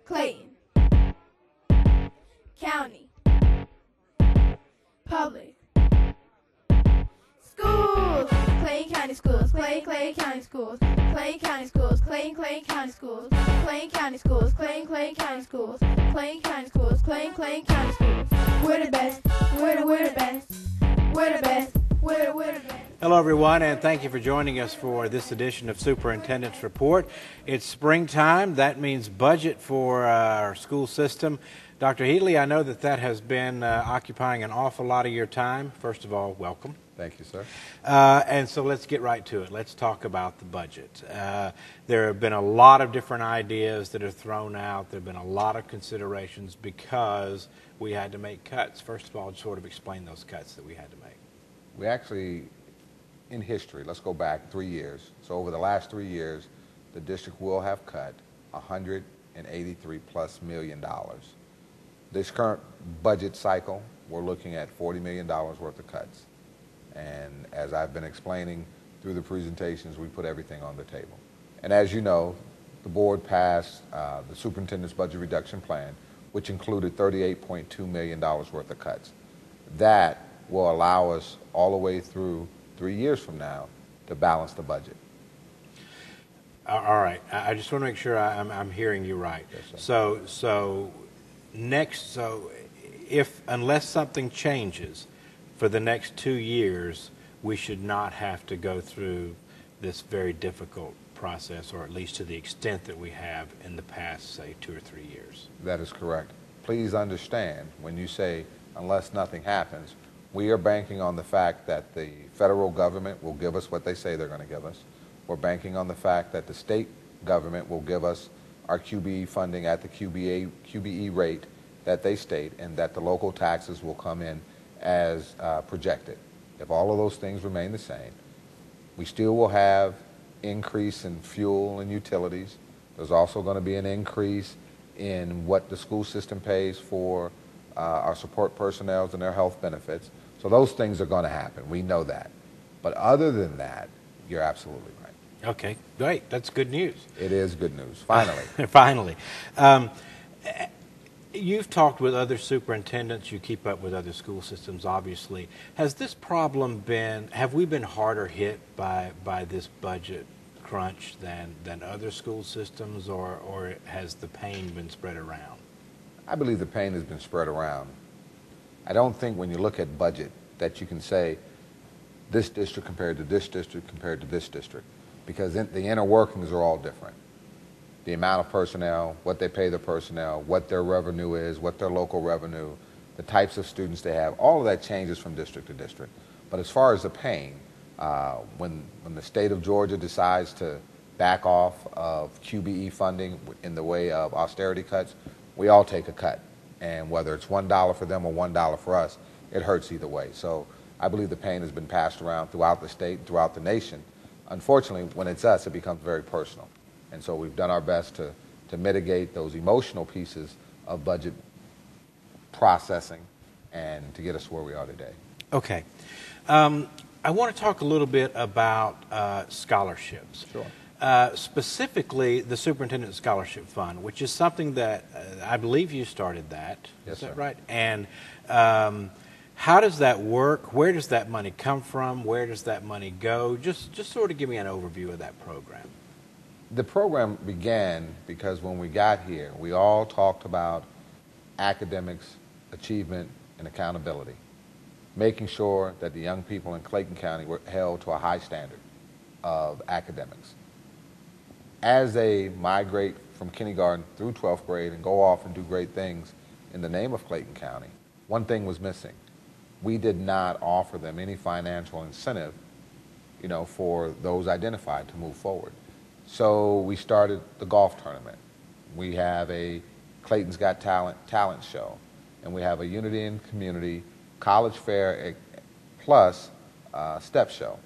Clayton County Public Schools. Clayton County Schools. Clayton County Schools. Clayton County Schools. Clayton County Schools. Clayton County Schools. Clayton County Schools. Clayton County Schools. Clayton County Schools. We're the best. We're the best. We're the best. We're the best. Hello everyone, and thank you for joining us for this edition of Superintendent's Report. It's springtime. That means budget for our school system. Dr. Heatley, I know that has been occupying an awful lot of your time. First of all, welcome. Thank you, sir. And so let's get right to it. Let's talk about the budget. There have been a lot of different ideas that are thrown out. There have been a lot of considerations because we had to make cuts. First of all, sort of explain those cuts that we had to make. We actually, in history, let's go back 3 years. So over the last 3 years, the district will have cut $183+ million. This current budget cycle, we're looking at $40 million worth of cuts. And as I've been explaining through the presentations, we put everything on the table. And as you know, the board passed the superintendent's budget reduction plan, which included $38.2 million worth of cuts. That will allow us all the way through 3 years from now to balance the budget. All right. I just want to make sure I'm hearing you right. Yes, sir. So unless something changes for the next 2 years, we should not have to go through this very difficult process, or at least to the extent that we have in the past, say, 2 or 3 years. That is correct. Please understand, when you say unless nothing happens, we are banking on the fact that the federal government will give us what they say they're going to give us. We're banking on the fact that the state government will give us our QBE funding at the QBE rate that they state, and that the local taxes will come in as projected. If all of those things remain the same, we still will have increase in fuel and utilities. There's also going to be an increase in what the school system pays for our support personnel and their health benefits. So those things are going to happen. We know that. But other than that, you're absolutely right. Okay, great. That's good news. It is good news. Finally. Finally. You've talked with other superintendents. You keep up with other school systems, obviously. Has this problem have we been harder hit by this budget crunch than other school systems, or has the pain been spread around? I believe the pain has been spread around. I don't think when you look at budget that you can say this district compared to this district compared to this district, because the inner workings are all different. The amount of personnel, what they pay their personnel, what their revenue is, what their local revenue, the types of students they have, all of that changes from district to district. But as far as the pain, when the state of Georgia decides to back off of QBE funding in the way of austerity cuts, we all take a cut. And whether it's $1 for them or $1 for us, it hurts either way. So I believe the pain has been passed around throughout the state, throughout the nation. Unfortunately, when it's us, it becomes very personal. And so we've done our best to mitigate those emotional pieces of budget processing and to get us where we are today. Okay. I want to talk a little bit about scholarships. Sure. Specifically, the Superintendent Scholarship Fund, which is something that I believe you started that. Yes, is that sir. right? And how does that work? Where does that money come from? Where does that money go? Just sort of give me an overview of that program. The program began because when we got here, we all talked about academics, achievement, and accountability, making sure that the young people in Clayton County were held to a high standard of academics. As they migrate from kindergarten through 12th grade and go off and do great things in the name of Clayton County, one thing was missing. We did not offer them any financial incentive, for those identified to move forward. So we started the golf tournament. We have a Clayton's Got talent show, and we have a Unity in Community college fair plus step show.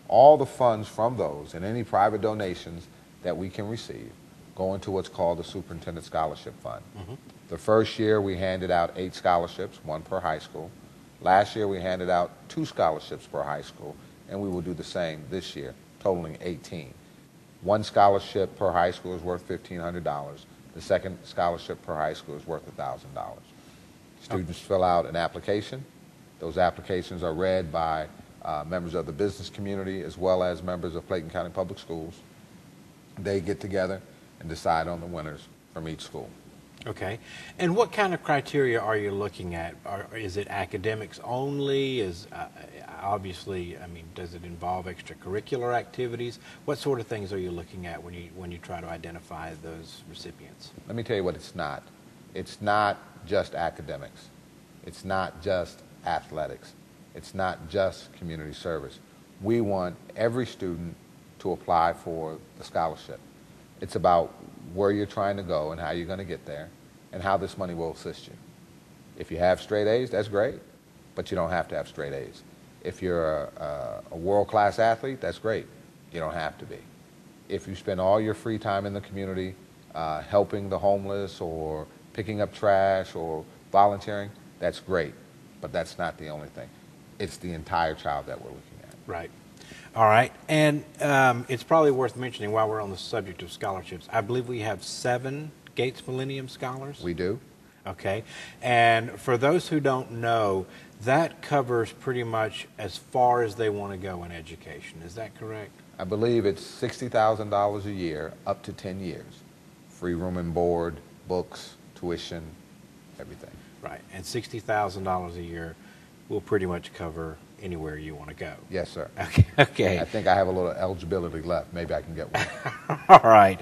All the funds from those and any private donations that we can receive go into what's called the Superintendent Scholarship Fund. Mm-hmm. The first year we handed out 8 scholarships, 1 per high school. Last year we handed out 2 scholarships per high school, and we will do the same this year, totaling 18. One scholarship per high school is worth $1,500. The second scholarship per high school is worth $1,000. Students fill out an application. Those applications are read by members of the business community as well as members of Clayton County Public Schools. They get together and decide on the winners from each school. Okay. And what kind of criteria are you looking at? Is it academics only? Obviously, I mean, does it involve extracurricular activities? What sort of things are you looking at when you try to identify those recipients? Let me tell you what it's not. It's not just academics. It's not just athletics. It's not just community service. We want every student to apply for the scholarship. It's about where you're trying to go and how you're going to get there and how this money will assist you. If you have straight A's, that's great, but you don't have to have straight A's. If you're a world-class athlete, that's great. You don't have to be. If you spend all your free time in the community helping the homeless or picking up trash or volunteering, that's great, but that's not the only thing. It's the entire child that we're looking at. Right. All right. And it's probably worth mentioning while we're on the subject of scholarships, I believe we have 7 Gates Millennium Scholars. We do. Okay. And for those who don't know, that covers pretty much as far as they want to go in education. Is that correct? I believe it's $60,000 a year up to 10 years. Free room and board, books, tuition, everything. Right. And $60,000 a year will pretty much cover anywhere you want to go. Yes, sir. Okay. Okay. I think I have a little eligibility left. Maybe I can get one. All right.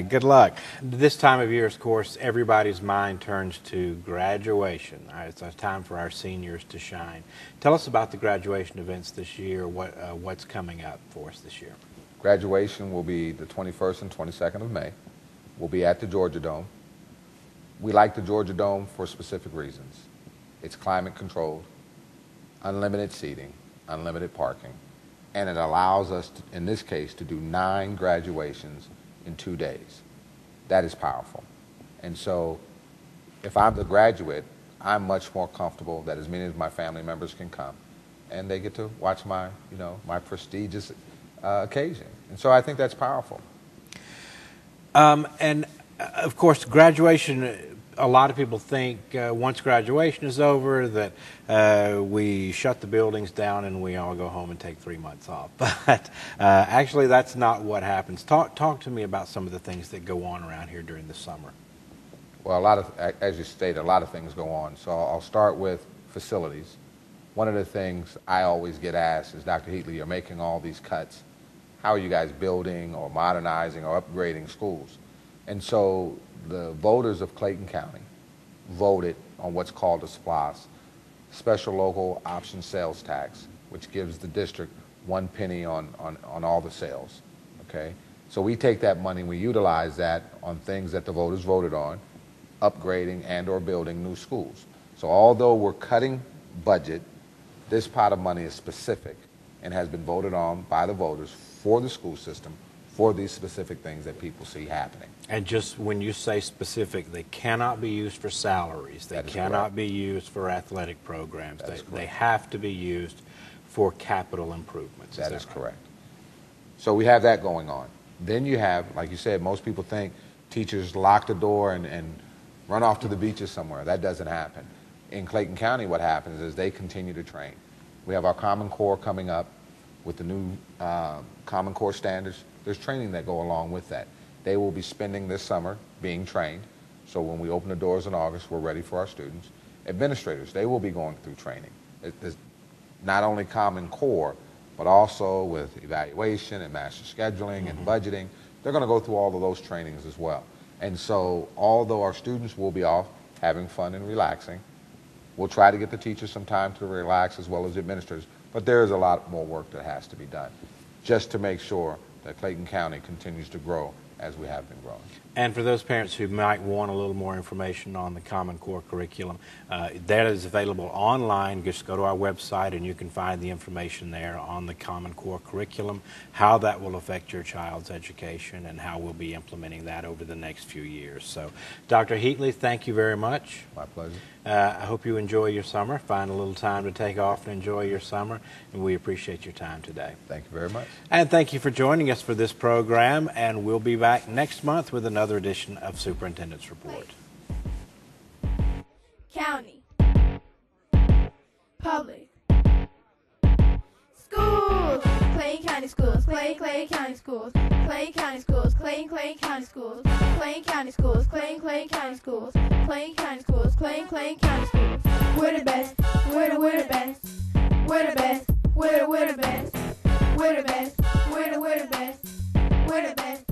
Good luck. This time of year, of course, everybody's mind turns to graduation. It's a time for our seniors to shine. Tell us about the graduation events this year. What's coming up for us this year? Graduation will be the 21st and 22nd of May. We'll be at the Georgia Dome. We like the Georgia Dome for specific reasons. It's climate controlled, unlimited seating, unlimited parking, and it allows us, in this case, to do 9 graduations in 2 days. That is powerful. And so if I'm the graduate, I'm much more comfortable that as many of my family members can come, and they get to watch my prestigious occasion. And so I think that's powerful. And of course, graduation, a lot of people think once graduation is over that we shut the buildings down and we all go home and take 3 months off. But actually, that's not what happens. Talk to me about some of the things that go on around here during the summer. Well, as you stated, a lot of things go on. So I'll start with facilities. One of the things I always get asked is, Dr. Heatley, you're making all these cuts. How are you guys building or modernizing or upgrading schools? And so the voters of Clayton County voted on what's called a SPLOST, Special Local Option Sales Tax, which gives the district 1 penny on all the sales. Okay? So we take that money and we utilize that on things that the voters voted on, upgrading and or building new schools. So although we're cutting budget, this pot of money is specific and has been voted on by the voters for the school system for these specific things that people see happening. And just when you say specific, they cannot be used for salaries. They cannot be used for athletic programs. They have to be used for capital improvements. That is correct. So we have that going on. Then you have, like you said, most people think teachers lock the door and run off to the beaches somewhere. That doesn't happen. In Clayton County, what happens is they continue to train. We have our Common Core coming up with the new Common Core standards. There's training that go along with that. They will be spending this summer being trained. So when we open the doors in August, we're ready for our students. Administrators, they will be going through training. It's not only Common Core, but also with evaluation and master scheduling and budgeting. They're going to go through all of those trainings as well. And so although our students will be off having fun and relaxing, we'll try to get the teachers some time to relax as well as the administrators. But there is a lot more work that has to be done just to make sure that Clayton County continues to grow as we have been growing. And for those parents who might want a little more information on the Common Core curriculum, that is available online. Just go to our website and you can find the information there on the Common Core curriculum, how that will affect your child's education, and how we'll be implementing that over the next few years. So, Dr. Heatley, thank you very much. My pleasure. I hope you enjoy your summer. Find a little time to take off and enjoy your summer, and we appreciate your time today. Thank you very much. And thank you for joining us for this program, and we'll be back next month with another edition of Superintendent's Report. County. Public. Schools. Clayton County Schools. Clay County Schools. Clayton County Schools. Clayton County Schools. Clayton County Schools. Clayton County Schools. Clayton County Schools. Clayton County Schools. We're the best. We're the best. We're the best. We're the best. We're the best. We're the best. We're the best.